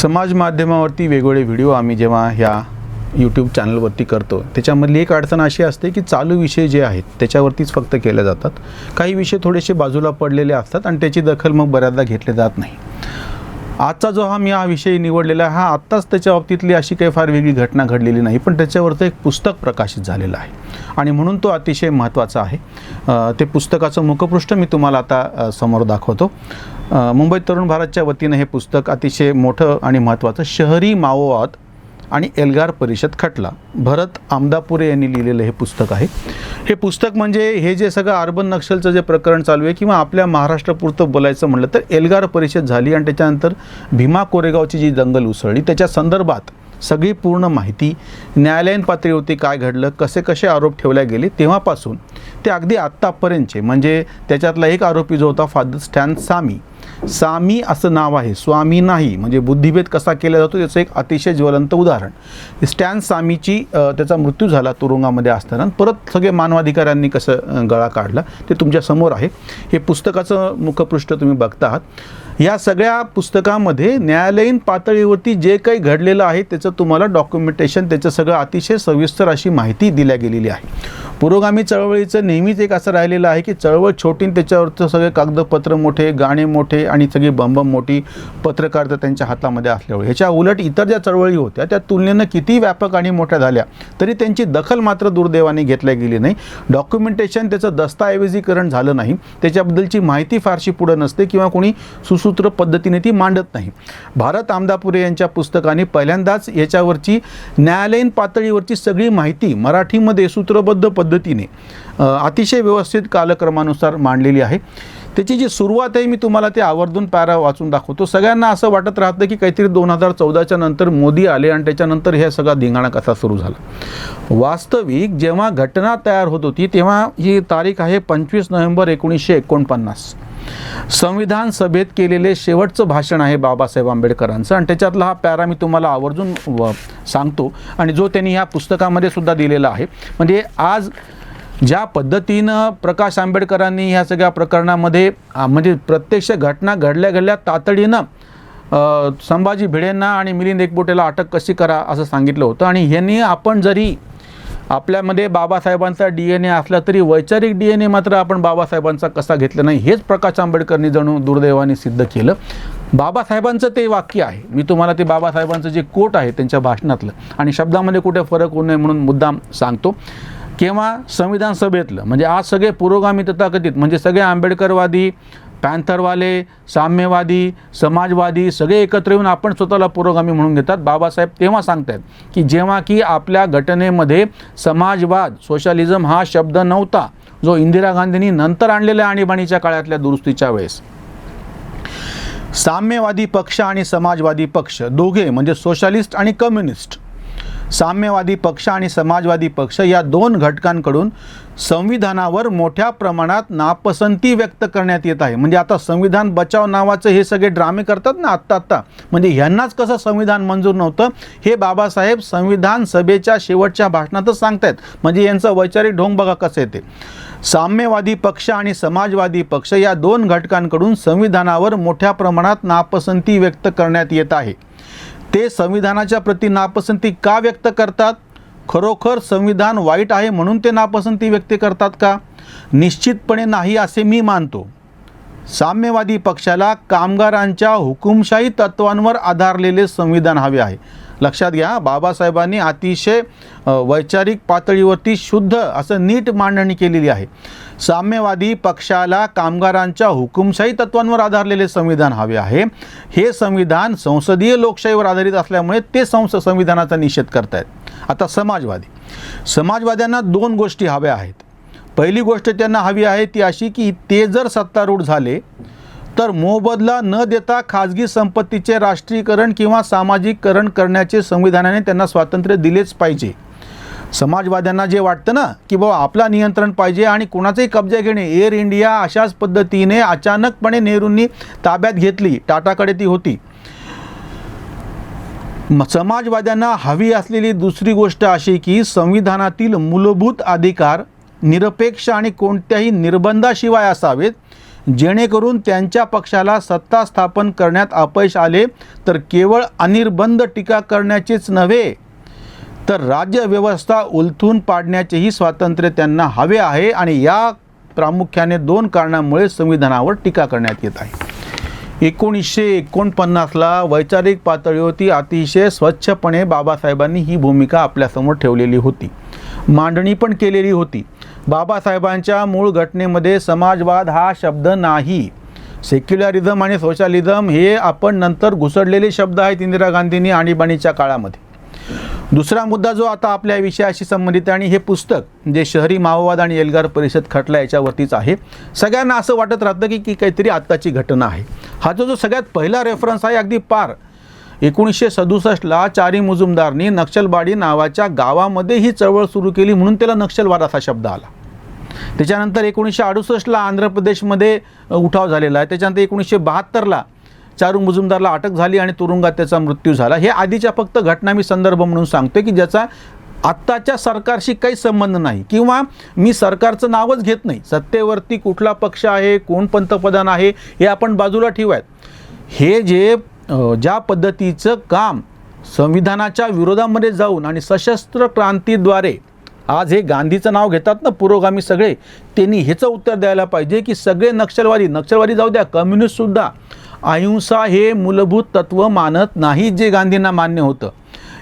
समाज माध्यमावरती वेगवेगळे व्हिडिओ आम्ही जेव्हा ह्या यूट्यूब चॅनलवरती करतो, त्याच्यामधली एक अडचण अशी असते की चालू विषय जे आहेत त्याच्यावरतीच फक्त केले जातात. काही विषय थोडेसे बाजूला पडलेले असतात आणि त्याची दखल मग बऱ्याचदा घेतली जात नाही. आजचा जो मी हा विषय निवडलेला हा आत्ताच त्याच्या बाबतीतली अशी काही फार वेगळी घटना घडलेली नाही, पण त्याच्यावरचं एक पुस्तक प्रकाशित झालेलं आहे आणि म्हणून तो अतिशय महत्त्वाचा आहे. ते पुस्तकाचं मुखपृष्ठ मी तुम्हाला आता समोर दाखवतो. मुंबई तरुण भारतच्या वतीनं हे पुस्तक अतिशय मोठं आणि महत्त्वाचं शहरी माओवाद आणि एल्गार परिषद खटला, भरत आमदापुरे यांनी लिहिलेलं हे पुस्तक आहे. हे पुस्तक म्हणजे हे जे सगळं अर्बन नक्षलचं जे प्रकरण चालू आहे किंवा आपल्या महाराष्ट्रापुरतं बोलायचं म्हटलं तर एल्गार परिषद झाली आणि त्याच्यानंतर भीमा कोरेगावची जी दंगल उसळली त्याच्या संदर्भात सगळी पूर्ण माहिती, न्यायालयीन पातळीवरती काय घडलं, कसे कसे आरोप ठेवले गेले तेव्हापासून ते अगदी आत्तापर्यंतचे, म्हणजे त्याच्यातला एक आरोपी जो होता फादर स्टॅन सामी असं नाव आहे, स्वामी नाही, म्हणजे बुद्धिभेद कसा केला जातो त्याचं एक अतिशय ज्वलंत उदाहरण. स्टॅन सामीची त्याचा मृत्यू झाला तुरुंगामध्ये असताना, परत सगळे मानवाधिकाऱ्यांनी कसं गळा काढला ते तुमच्या समोर आहे. हे पुस्तकाचं मुखपृष्ठ तुम्ही बघता आहात. या सगळ्या पुस्तकामध्ये न्यायालयीन पातळीवरती जे काही घडलेलं आहे त्याचं तुम्हाला डॉक्युमेंटेशन, त्याचं सगळं अतिशय सविस्तर अशी माहिती दिल्या गेलेली आहे. पुरोगामी चळवळीचं नेहमीच एक असं राहिलेलं आहे की चळवळ छोटी, त्याच्यावरचं सगळे कागदपत्र मोठे, गाणे मोठे आणि सगळी बंबम मोठी, पत्रकारिता त्यांच्या हातामध्ये असल्यामुळे. ह्याच्या उलट इतर ज्या चळवळी होत्या त्या तुलनेनं किती व्यापक आणि मोठ्या झाल्या तरी त्यांची दखल मात्र दुर्दैवाने घेतल्या गेली नाही. डॉक्युमेंटेशन, त्याचं दस्तऐवजीकरण झालं नाही, त्याच्याबद्दलची माहिती फारशी पुढं नसते किंवा कोणी सुसूत्र पद्धतीने ती मांडत नाही. भारत आमदापुरे यांच्या पुस्तकाने पहिल्यांदाच याच्यावरची न्यायालयीन पातळीवरची सगळी माहिती मराठीमध्ये सूत्रबद्ध पद्धतीने अतिशय व्यवस्थित कालक्रमानुसार मांडलेली आहे. त्याची जी सुरुवात आहे मी तुम्हाला ते आवर्जून पॅरा वाचून दाखवतो. सगळ्यांना असं वाटत राहतं की काहीतरी 2014च्या नंतर मोदी आले आणि त्याच्यानंतर हे सगळा धिंगाणा कसा सुरू झाला. वास्तविक जेव्हा घटना तयार होत होती तेव्हा ही तारीख आहे 25 नोव्हेंबर 1949. संविधान सभेत केलेले शेवटचं भाषण आहे बाबासाहेब आंबेडकरांचं आणि त्याच्यातला हा पॅरा मी तुम्हाला आवर्जून सांगतो आणि जो त्यांनी ह्या पुस्तकामध्ये सुद्धा दिलेला आहे. म्हणजे आज ज्या पद्धतीनं प्रकाश आंबेडकरांनी ह्या सगळ्या प्रकरणामध्ये म्हणजे प्रत्यक्ष घटना घडल्या तातडीनं संभाजी भिडेंना आणि मिलिंद एकबोटेला अटक कशी करा असं सांगितलं होतं. आणि ह्यांनी आपण जरी आपल्यामध्ये बाबासाहेबांचा DNA असला तरी वैचारिक DNA मात्र आपण बाबासाहेबांचा कसा घेतला नाही हेच प्रकाश आंबेडकरांनी जणू दुर्दैवाने सिद्ध केलं. बाबासाहेबांचं ते वाक्य आहे, मी तुम्हाला ते बाबासाहेबांचं जे कोट आहे त्यांच्या भाषणातलं आणि शब्दामध्ये कुठे फरक होऊ नये म्हणून मुद्दाम सांगतो. केव्हा संविधान सभेतलं, म्हणजे आज सगळे पुरोगामी तथाकथित म्हणजे सगळे आंबेडकरवादी, पॅन्थरवाले, साम्यवादी, समाजवादी सगळे एकत्र येऊन आपण स्वतःला पुरोगामी म्हणून घेतात. बाबासाहेब तेव्हा सांगतात की जेव्हा की आपल्या घटनेमध्ये समाजवाद, सोशलिझम हा शब्द नव्हता, जो इंदिरा गांधींनी नंतर आणलेल्या आणीबाणीच्या काळातल्या दुरुस्तीच्या वेळेस. साम्यवादी पक्ष आणि समाजवादी पक्ष दोघे म्हणजे सोशलिस्ट आणि कम्युनिस्ट, साम्यवादी पक्ष आणि समाजवादी पक्ष या दोन घटकांकडून संविधानावर मोठ्या प्रमाणात नापसंती व्यक्त करण्यात येत आहे. म्हणजे आता संविधान बचाव नावाचं हे सगळे ड्रामे करतात ना आत्ता, म्हणजे ह्यांनाच कसं संविधान मंजूर नव्हतं हे बाबासाहेब संविधान सभेच्या शेवटच्या भाषणातच सांगतायत. म्हणजे यांचं वैचारिक ढोंग बघा कसं येते. साम्यवादी पक्ष आणि समाजवादी पक्ष या दोन घटकांकडून संविधानावर मोठ्या प्रमाणात नापसंती व्यक्त करण्यात येत आहे. ते संविधानाच्या प्रती नापसंती का व्यक्त करतात? खरोखर संविधान वाईट आहे म्हणून ते नापसंती व्यक्त करतात का? निश्चितपणे नाही असे मी मानतो. साम्यवादी पक्षाला कामगारांच्या हुकुमशाही तत्वांवर आधारलेले संविधान हवे आहे. लक्षात घ्या, बाबासाहेबांनी अतिशय वैचारिक पातळीवरती शुद्ध असं नीट मांडणी केलेली आहे. साम्यवादी पक्षाला कामगारांच्या हुकुमशाही तत्वांवर आधारलेले संविधान हवे आहे. हे संविधान संसदीय लोकशाहीवर आधारित असल्यामुळे ते संविधानाचा निषेध करतायत. आता समाजवाद्यांना दोन गोष्टी हव्या आहेत. पहिली गोष्ट त्यांना हवी आहे ती अशी की ते जर सत्तारूढ झाले तर मोबदला न देता खाजगी संपत्तीचे राष्ट्रीयकरण किंवा सामाजिकरण करण्याचे संविधानाने त्यांना स्वातंत्र्य दिलेच पाहिजे. समाजवाद्यांना जे वाटतं ना की बाबा आपला नियंत्रण पाहिजे आणि कोणाचाही कब्जा घेणे, एअर इंडिया अशाच पद्धतीने अचानकपणे नेहरूंनी ताब्यात घेतली, टाटाकडे ती होती. समाजवाद्यांना हवी असलेली दुसरी गोष्ट अशी की संविधानातील मूलभूत अधिकार निरपेक्ष आणि कोणत्याही निर्बंधाशिवाय असावेत. जेणेकरून त्यांच्या पक्षाला सत्ता स्थापन करण्यात अपयश आले तर केवळ अनिर्बंध टीका करण्याचेच नव्हे तर राज्यव्यवस्था उलथून पाडण्याचेही स्वातंत्र्य त्यांना हवे आहे आणि या प्रामुख्याने 2 कारणांमुळे संविधानावर टीका करण्यात येत आहे. 1949ला वैचारिक पातळीवरती अतिशय स्वच्छपणे बाबासाहेबांनी ही भूमिका आपल्यासमोर ठेवलेली होती, मांडणी पण केलेली होती. बाबासाहेबांच्या मूळ घटनेमध्ये समाजवाद हा शब्द नाही. सेक्युलरिझम आणि सोशलिझम हे आपण नंतर घुसडलेले शब्द आहेत इंदिरा गांधींनी आणीबाणीच्या काळामध्ये. दुसरा मुद्दा जो आता आपल्या विषयाशी संबंधित आहे आणि हे पुस्तक जे शहरी माओवाद आणि एल्गार परिषद खटला याच्यावरतीच आहे. सगळ्यांना असं वाटत राहतं की काहीतरी आत्ताची घटना आहे. हा जो सगळ्यात पहिला रेफरन्स आहे अगदी पार 1967ला चारी मुजुमदारनी नक्षलवाडी नावाच्या गावामध्ये ही चळवळ सुरू केली म्हणून त्याला नक्षलवाद असा शब्द आला. त्याच्यानंतर 1968ला आंध्र प्रदेशमध्ये उठाव झालेला आहे. त्याच्यानंतर 1972ला चारू मुजुमदारला अटक झाली आणि तुरुंगात त्याचा मृत्यू झाला. हे आधीच्या फक्त घटना मी संदर्भ म्हणून सांगतोय की ज्याचा आत्ताच्या सरकारशी काही संबंध नाही किंवा मी सरकारचं नावच घेत नाही. सत्तेवरती कुठला पक्ष आहे, कोण पंतप्रधान आहे हे आपण बाजूला ठेवूयात. हे जे ज्या पद्धतीचं काम संविधानाच्या विरोधामध्ये जाऊन आणि सशस्त्र क्रांतीद्वारे आज हे गांधीचं नाव घेतात ना पुरोगामी सगळे, त्यांनी ह्याचं उत्तर द्यायला पाहिजे की सगळे नक्षलवादी जाऊ द्या, कम्युनिस्टसुद्धा अहिंसा हे मूलभूत तत्त्व मानत नाही जे गांधींना मान्य होतं.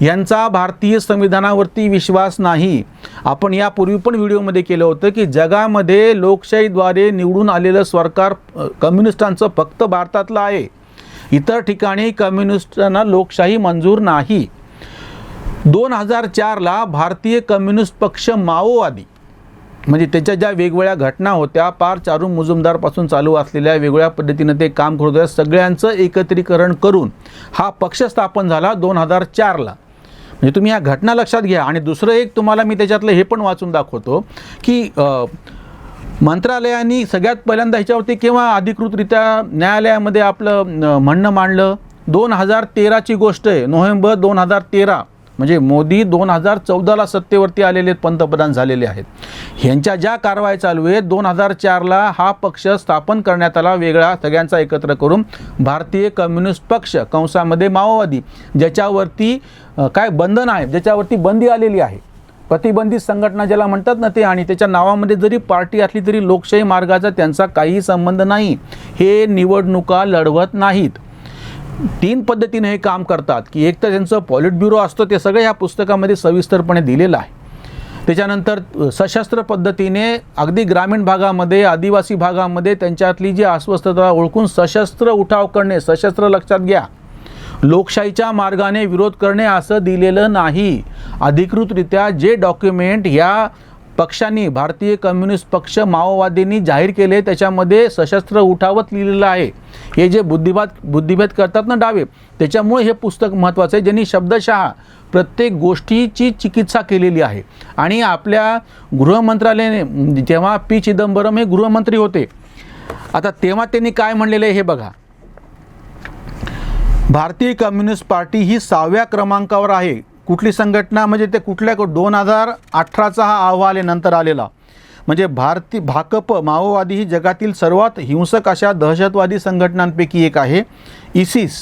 यांचा भारतीय संविधानावरती विश्वास नाही. आपण यापूर्वी पण व्हिडिओमध्ये केलं होतं की जगामध्ये लोकशाहीद्वारे निवडून आलेलं सरकार कम्युनिस्टांचं फक्त भारतातलं आहे. इतर ठिकाणी कम्युनिस्टांना लोकशाही मंजूर नाही. 2004ला भारतीय कम्युनिस्ट पक्ष माओवादी म्हणजे त्याच्या ज्या वेगवेगळ्या घटना होत्या, पार चारू मुजुमदारपासून चालू असलेल्या वेगवेगळ्या पद्धतीनं ते काम करत होत्या, सगळ्यांचं एकत्रीकरण करून हा पक्ष स्थापन झाला 2004ला. म्हणजे तुम्ही ह्या घटना लक्षात घ्या. आणि दुसरं एक तुम्हाला मी त्याच्यातलं हे पण वाचून दाखवतो की मंत्रालयाने सगळ्यात पहिल्यांदा ह्याच्यावरती केव्हा अधिकृतरित्या न्यायालयामध्ये आपलं म्हणणं मांडलं, 2013ची गोष्ट आहे. नोव्हेंबर 2013 म्हणजे मोदी 2014ला सत्तेवरती आलेले पंतप्रधान झालेले आहेत. ह्यांच्या ज्या कारवाई चालू आहेत 2004ला हा पक्ष स्थापन करण्यात आला वेगळा सगळ्यांचा एकत्र करून, भारतीय कम्युनिस्ट पक्ष कंसामध्ये माओवादी, ज्याच्यावरती काय बंधन आहे, ज्याच्यावरती बंदी आलेली आहे, प्रतिबंधित संघटना ज्याला म्हणतात ना ते. आणि त्याच्या नावामध्ये जरी पार्टी असली तरी लोकशाही मार्गाचा त्यांचा काही संबंध नाही. हे निवडणुका लढवत नाहीत. 3 पद्धतीने हे काम करतात की एक तर त्यांचं पॉलिट ब्युरो असतो, ते सगळं ह्या पुस्तकामध्ये सविस्तरपणे दिलेलं आहे. त्याच्यानंतर सशस्त्र पद्धतीने अगदी ग्रामीण भागामध्ये, आदिवासी भागामध्ये त्यांच्यातली जी अस्वस्थता ओळखून सशस्त्र उठाव करणे, सशस्त्र लक्षात घ्या, लोकशाहीच्या मार्गाने विरोध करणे असं दिलेलं नाही. अधिकृतरित्या जे डॉक्युमेंट ह्या पक्षांनी, भारतीय कम्युनिस्ट पक्ष माओवादींनी जाहीर केले त्याच्यामध्ये सशस्त्र उठावच लिहिलेलं आहे. हे जे बुद्धिभेद करतात ना डावे, त्याच्यामुळे हे पुस्तक महत्त्वाचं आहे, ज्यांनी शब्दशः प्रत्येक गोष्टीची चिकित्सा केलेली आहे. आणि आपल्या गृहमंत्रालयाने जेव्हा पी चिदंबरम हे गृहमंत्री होते, आता तेव्हा त्यांनी काय म्हणलेलं आहे हे बघा. भारतीय कम्युनिस्ट पार्टी ही 6व्या क्रमांकावर आहे. कुठली संघटना म्हणजे ते कुठल्या 2018चा हा अहवाल आहे नंतर आलेला. म्हणजे भाकप माओवादी ही जगातील सर्वात हिंसक अशा दहशतवादी संघटनांपैकी एक आहे. इसिस,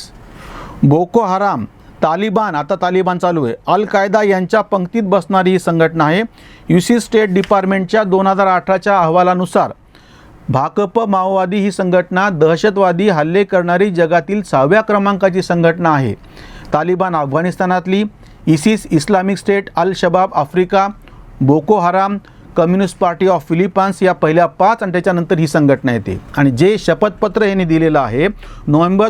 बोको हराम, तालिबान, आता तालिबान चालू आहे, अल कायदा यांच्या पंक्तीत बसणारी ही संघटना आहे. यूसी स्टेट डिपार्टमेंटच्या 2018च्या अहवालानुसार भाकप माओवादी ही संघटना दहशतवादी हल्ले करणारी जगातील 6व्या क्रमांकाची संघटना आहे. तालिबान अफगाणिस्तानातली, इसिस इस्लामिक स्टेट, अल शबाब आफ्रिका, बोको हराम, कम्युनिस्ट पार्टी ऑफ फिलिपाईन्स या पहिल्या 5 आणि त्याच्यानंतर ही संघटना येते. आणि जे शपथपत्र यांनी दिलेलं आहे नोव्हेंबर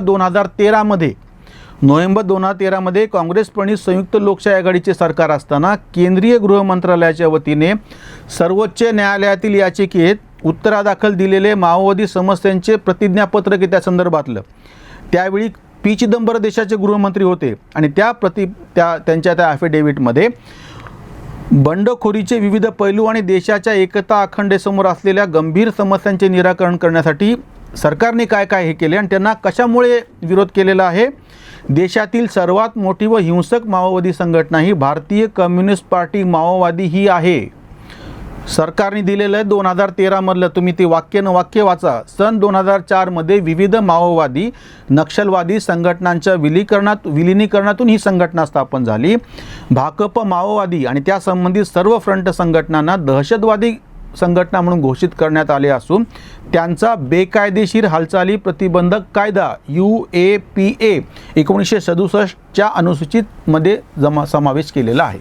2013मध्ये काँग्रेस प्रणित संयुक्त लोकशाही आघाडीचे सरकार असताना केंद्रीय गृह मंत्रालयाच्या वतीने सर्वोच्च न्यायालयातील याचिकेत उत्तरादाखल दिलेले माओवादी समस्यांचे प्रतिज्ञापत्र की त्या संदर्भातलं, त्यावेळी पी चिदंबरम देशाचे गृहमंत्री होते आणि त्यांच्या त्या ॲफिडेव्हिटमध्ये बंडखोरीचे विविध पैलू आणि देशाच्या एकता अखंडतेसमोर असलेल्या गंभीर समस्यांचे निराकरण करण्यासाठी सरकारने काय हे केले आणि त्यांना कशामुळे विरोध केलेला आहे. देशातील सर्वात मोठी व हिंसक माओवादी संघटना ही भारतीय कम्युनिस्ट पार्टी माओवादी ही आहे. सरकारने दिलेलं आहे 2013 मधलं, तुम्ही ते वाक्य वाचा. सन 2004 मध्ये विविध माओवादी नक्षलवादी संघटनांच्या विलिनीकरणातून ही संघटना स्थापन झाली. भाकप माओवादी आणि त्या संबंधित सर्व फ्रंट संघटनांना दहशतवादी संघटना म्हणून घोषित करण्यात आले असून त्यांचा बेकायदेशीर हालचाली प्रतिबंधक कायदा UAPA 1967च्या अनुसूचितमध्ये समावेश केलेला आहे.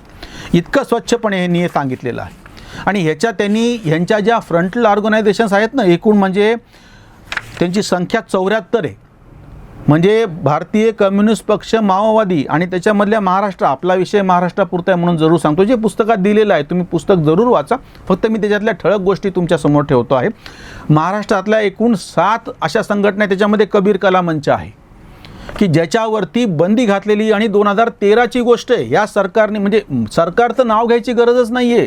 इतकं स्वच्छपणे यांनी सांगितलेलं आहे. आणि ह्यांच्या ज्या फ्रंटल ऑर्गनायझेशन्स आहेत ना, एकूण म्हणजे त्यांची संख्या 74 आहे. म्हणजे भारतीय कम्युनिस्ट पक्ष, माओवादी आणि त्याच्यामधल्या महाराष्ट्र, आपला विषय महाराष्ट्रापुरता आहे म्हणून जरूर सांगतो. जे पुस्तकात दिलेलं आहे तुम्ही पुस्तक जरूर वाचा. फक्त मी त्याच्यातल्या ठळक गोष्टी तुमच्यासमोर ठेवतो आहे. महाराष्ट्रातल्या एकूण 7 अशा संघटना आहेत. त्याच्यामध्ये कबीर कला मंच आहे की ज्याच्यावरती बंदी घातलेली आणि 2013ची गोष्ट आहे. या सरकारने, म्हणजे सरकारचं नाव घ्यायची गरजच नाही आहे,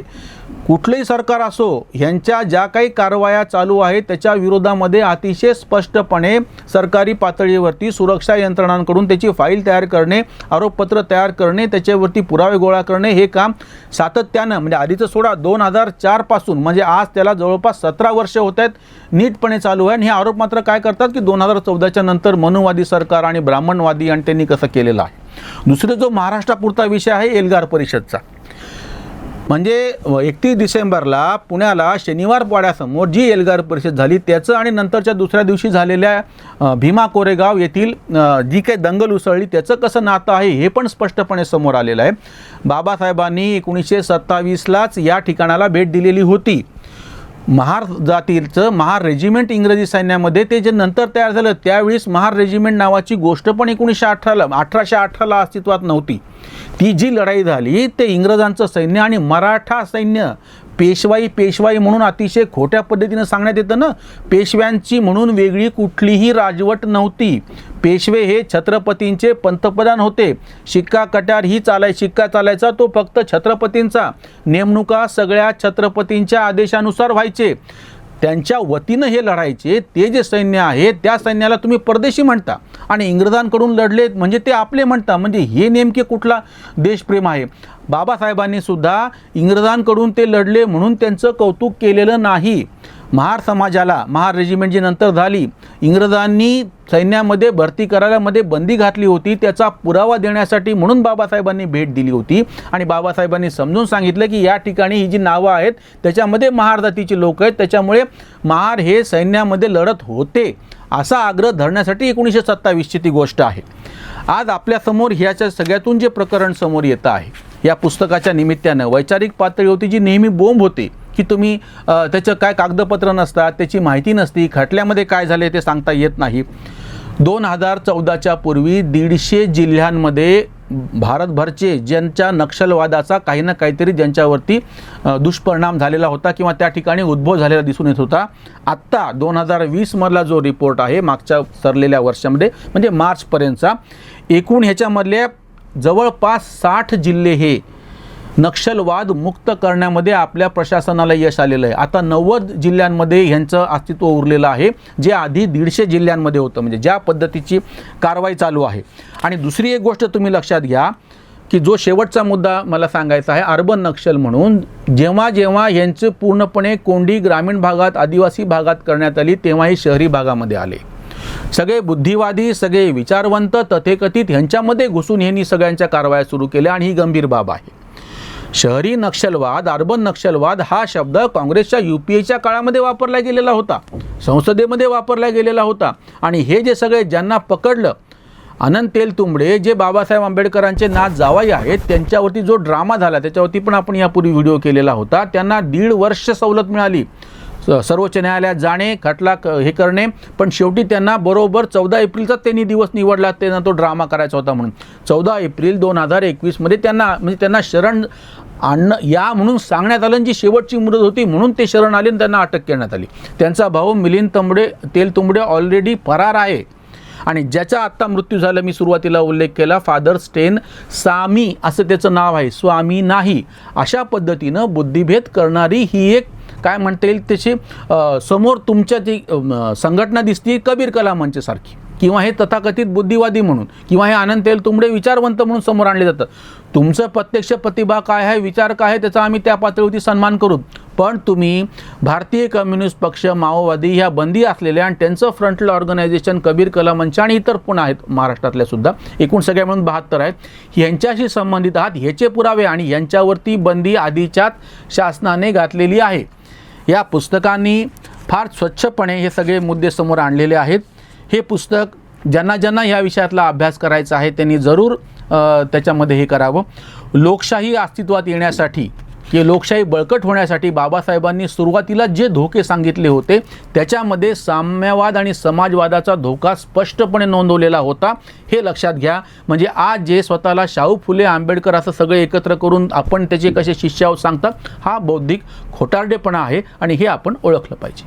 कुठलंही सरकार असो, ह्यांच्या ज्या काही कारवाया चालू आहेत त्याच्या विरोधामध्ये अतिशय स्पष्टपणे सरकारी पातळीवरती सुरक्षा यंत्रणांकडून त्याची फाईल तयार करणे, आरोपपत्र तयार करणे, त्याच्यावरती पुरावे गोळा करणे, हे काम सातत्यानं, म्हणजे आधीचं सोडा 2004 पासून, म्हणजे आज त्याला जवळपास 17 वर्ष होत आहेत, नीटपणे चालू आहे. आणि हे आरोप मात्र काय करतात की 2014च्या नंतर मनुवादी सरकार आणि ब्राह्मणवादी आणि त्यांनी कसं केलेलं आहे. दुसरा जो महाराष्ट्रापुरता विषय आहे एल्गार परिषदचा, म्हणजे 31 डिसेंबरला पुण्याला शनिवार वाड्यासमोर जी एल्गार परिषद झाली त्याचं आणि नंतरच्या दुसऱ्या दिवशी झालेल्या भीमा कोरेगाव येथील जी काही दंगल उसळली त्याचं कसं नातं आहे हे पण स्पष्टपणे समोर आलेलं आहे. बाबासाहेबांनी 1927लाच या ठिकाणाला भेट दिलेली होती. महार जातीचं महार रेजिमेंट इंग्रजी सैन्यामध्ये ते जे नंतर तयार झालं त्यावेळेस महार रेजिमेंट नावाची गोष्ट पण 1818ला अस्तित्वात नव्हती. ती जी लढाई झाली ते इंग्रजांचं सैन्य आणि मराठा सैन्य, पेशवाई म्हणून अतिशय खोट्या पद्धतीनं सांगण्यात येतं ना, पेशव्यांची म्हणून वेगळी कुठलीही राजवट नव्हती. पेशवे हे छत्रपतींचे पंतप्रधान होते. शिक्का चालायचा तो फक्त छत्रपतींचा. नेमणुका सगळ्या छत्रपतींच्या आदेशानुसार व्हायचे. त्यांच्या वतीनं हे लढायचे. ते जे सैन्य आहे त्या सैन्याला तुम्ही परदेशी म्हणता आणि इंग्रजांकडून लढले म्हणजे ते आपले म्हणता. म्हणजे हे नेमके कुठला देशप्रेम आहे. बाबासाहेबांनी सुद्धा इंग्रजांकडून ते लढले म्हणून त्यांचं कौतुक केलेलं नाही. महार समाजाला, महार रेजिमेंट जी नंतर झाली, इंग्रजांनी सैन्यामध्ये भरती करायला मध्ये बंदी घातली होती, त्याचा पुरावा देण्यासाठी म्हणून बाबासाहेबांनी भेट दिली होती. आणि बाबासाहेबांनी समजून सांगितलं की या ठिकाणी ही जी नावं आहेत त्याच्यामध्ये महार जातीची लोक आहेत, त्याच्यामुळे महार हे सैन्यामध्ये लढत होते असा आग्रह धरण्यासाठी 1927ची ती गोष्ट आहे. आज आपल्यासमोर ह्याच्या सगळ्यातून जे प्रकरण समोर येतं आहे या पुस्तकाच्या निमित्तानं, वैचारिक पातळीवरती जी नेहमी बोंब होते की तुम्ही त्याचं काय कागदपत्र नसतात, त्याची माहिती नसती, खटल्यामध्ये काय झाले ते सांगता येत नाही. 2014च्या पूर्वी 150 जिल्ह्यांमध्ये भारतभरचे ज्यांच्या नक्षलवादाचा काही ना काहीतरी ज्यांच्यावरती दुष्परिणाम झालेला होता किंवा त्या ठिकाणी उद्भव झालेला दिसून येत होता. आत्ता 2020 मधला जो रिपोर्ट आहे मागच्या सरलेल्या वर्षामध्ये म्हणजे मार्चपर्यंतचा, एकूण ह्याच्यामधले जवळपास 60 जिल्हे हे नक्षलवाद मुक्त करण्यामध्ये आपल्या प्रशासनाला यश आलेलं आहे. आता 90 जिल्ह्यांमध्ये ह्यांचं अस्तित्व उरलेलं आहे, जे आधी 150 जिल्ह्यांमध्ये होतं. म्हणजे ज्या पद्धतीची कारवाई चालू आहे. आणि दुसरी एक गोष्ट तुम्ही लक्षात घ्या की जो शेवटचा मुद्दा मला सांगायचा आहे, अर्बन नक्षल म्हणून जेव्हा यांचं पूर्णपणे कोंडी ग्रामीण भागात, आदिवासी भागात करण्यात आली तेव्हा हे शहरी भागामध्ये आले. सगळे बुद्धिवादी, सगळे विचारवंत, तथेकथित ह्यांच्यामध्ये घुसून ह्यांनी सगळ्यांच्या कारवाया सुरू केल्या आणि ही गंभीर बाब आहे. शहरी नक्षलवाद, अर्बन नक्षलवाद हा शब्द काँग्रेसच्या UPAच्या काळामध्ये वापरला गेलेला होता, संसदेमध्ये वापरला गेलेला होता. आणि हे जे सगळे ज्यांना पकडलं, अनंत तेलतुंबडे जे बाबासाहेब आंबेडकरांचे नात जावई आहेत, त्यांच्यावरती जो ड्रामा झाला त्याच्यावरती पण आपण यापूर्वी व्हिडिओ केलेला होता. त्यांना 1.5 वर्ष सवलत मिळाली सर्वोच्च न्यायालयात जाणे, खटला हे करणे, पण शेवटी त्यांना बरोबर 14 एप्रिलचा त्यांनी दिवस निवडला, त्यांना तो ड्रामा करायचा होता म्हणून. 14 एप्रिल 2021मध्ये त्यांना शरण या म्हणून सांगण्यात आलं. जी शेवटची मुदत होती म्हणून ते शरण आले आणि त्यांना अटक करण्यात आली. त्यांचा भाऊ मिलिंद तेलतुंबडे ऑलरेडी फरार आहे आणि ज्याचा आत्ता मृत्यू झाला, मी सुरुवातीला उल्लेख केला, फादर स्टेन सामी असं त्याचं नाव आहे, स्वामी नाही. अशा पद्धतीनं बुद्धिभेद करणारी ही एक काय म्हणता येईल त्याची समोर तुमच्या जी संघटना दिसते कबीर कला मंचसारखी. किंवा हे तथाकथित बुद्धिवादी म्हणून किंवा हे आनंद तेलतुंबडे विचारवंत म्हणून समोर आणले जातं. तुमचं प्रत्यक्ष प्रतिभा काय आहे, विचार काय आहे, त्याचा आम्ही त्या पातळीवरती सन्मान करू. पण तुम्ही भारतीय कम्युनिस्ट पक्ष, माओवादी ह्या बंदी असलेल्या आणि त्यांचं फ्रंटल ऑर्गनायझेशन कबीर कला मंच आणि इतर पण आहेत महाराष्ट्रातल्या सुद्धा, एकूण सगळ्या मिळून 72 आहेत, यांच्याशी संबंधित आहात ह्याचे पुरावे आणि यांच्यावरती बंदी आधीच्याच शासनाने घातलेली आहे. या पुस्तकांनी फार स्वच्छपणे हे सगळे मुद्दे समोर आणलेले आहेत. हे पुस्तक ज्यांना ह्या विषयातला अभ्यास करायचा आहे त्यांनी जरूर त्याच्यामध्ये हे करावं. लोकशाही अस्तित्वात येण्यासाठी की लोकशाही बळकट होण्यासाठी बाबासाहेबांनी सुरुवातीला जे धोके सांगितले होते त्याच्यामध्ये साम्यवाद आणि समाजवादाचा धोका स्पष्टपणे नोंदवलेला होता. हे लक्षात घ्या. म्हणजे आज जे स्वतःला शाहू फुले आंबेडकर असं सगळे एकत्र करून आपण त्याचे कसे शिष्य आहोत सांगतात, हा बौद्धिक खोटारडेपणा आहे आणि हे आपण ओळखलं पाहिजे.